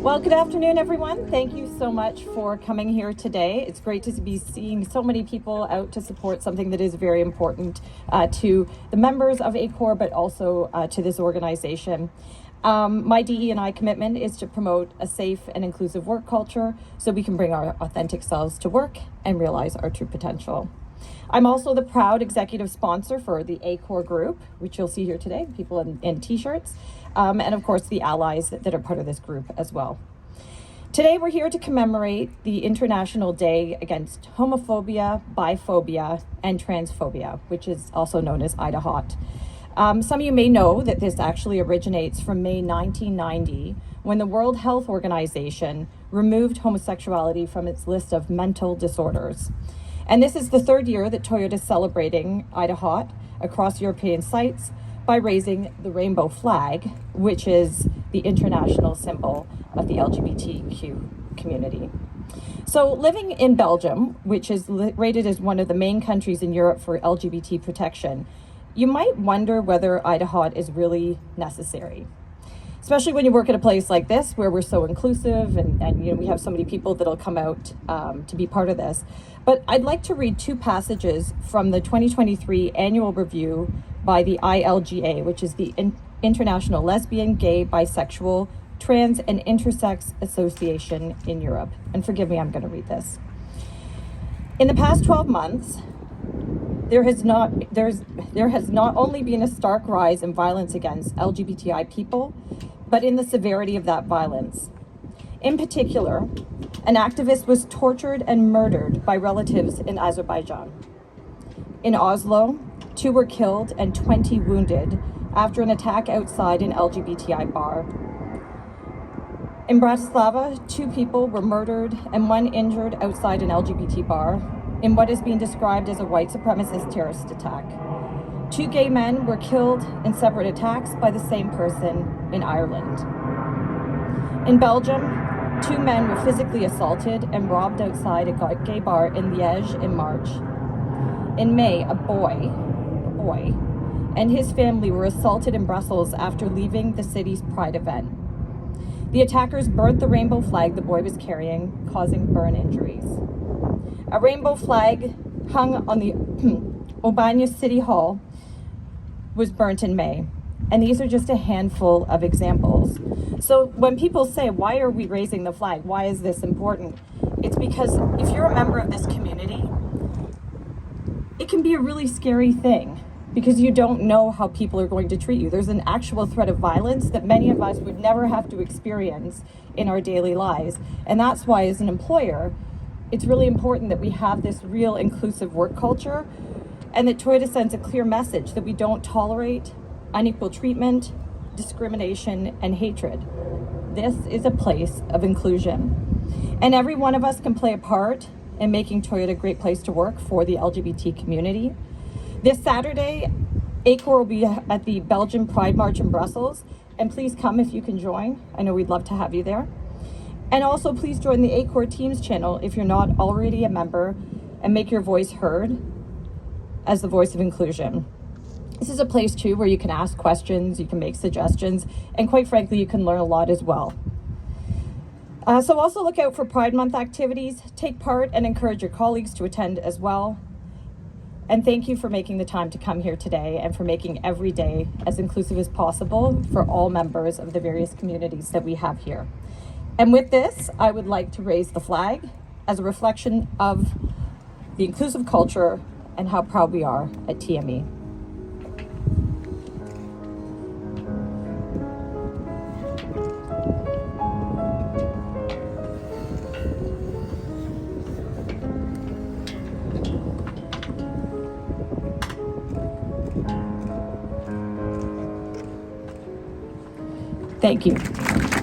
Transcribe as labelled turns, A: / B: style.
A: Well, good afternoon, everyone. Thank you so much for coming here today. It's great to be seeing so many people out to support something that is very important to the members of ACOR, but also to this organization. My DE&I commitment is to promote a safe and inclusive work culture so we can bring our authentic selves to work and realize our true potential. I'm also the proud executive sponsor for the ACOR group, which you'll see here today, people in t-shirts, and of course the allies that are part of this group as well. Today we're here to commemorate the International Day Against Homophobia, Biphobia, and Transphobia, which is also known as Idahot. Some of you may know that this actually originates from May 1990, when the World Health Organization removed homosexuality from its list of mental disorders. And this is the third year that Toyota is celebrating Idahot across European sites by raising the rainbow flag, which is the international symbol of the LGBTQ community. So living in Belgium, which is rated as one of the main countries in Europe for LGBT protection, you might wonder whether Idahot is really necessary. Especially when you work at a place like this where we're so inclusive and we have so many people that'll come out to be part of this. But I'd like to read two passages from the 2023 annual review by the ILGA, which is the International Lesbian, Gay, Bisexual, Trans, and Intersex Association in Europe. And forgive me, I'm going to read this. In the past 12 months, there has not only been a stark rise in violence against LGBTI people, but in the severity of that violence. In particular, an activist was tortured and murdered by relatives in Azerbaijan. In Oslo, 2 were killed and 20 wounded after an attack outside an LGBTI bar. In Bratislava, 2 people were murdered and 1 injured outside an LGBT bar in what is being described as a white supremacist terrorist attack. 2 gay men were killed in separate attacks by the same person in Ireland. In Belgium, 2 men were physically assaulted and robbed outside a gay bar in Liège in March. In May, a boy, and his family were assaulted in Brussels after leaving the city's Pride event. The attackers burnt the rainbow flag the boy was carrying, causing burn injuries. A rainbow flag hung on the Aubagne City Hall was burnt in May. And these are just a handful of examples. So when people say, why are we raising the flag? Why is this important? It's because if you're a member of this community, it can be a really scary thing because you don't know how people are going to treat you. There's an actual threat of violence that many of us would never have to experience in our daily lives. And that's why as an employer, it's really important that we have this real inclusive work culture and that Toyota sends a clear message that we don't tolerate unequal treatment, discrimination, and hatred. This is a place of inclusion. And every one of us can play a part in making Toyota a great place to work for the LGBT community. This Saturday, ACOR will be at the Belgian Pride March in Brussels, and please come if you can join. I know we'd love to have you there. And also please join the ACOR Teams channel if you're not already a member and make your voice heard as the voice of inclusion. This is a place too where you can ask questions, you can make suggestions, and quite frankly, you can learn a lot as well. So also look out for Pride Month activities, take part and encourage your colleagues to attend as well. And thank you for making the time to come here today and for making every day as inclusive as possible for all members of the various communities that we have here. And with this, I would like to raise the flag as a reflection of the inclusive culture and how proud we are at TME. Thank you.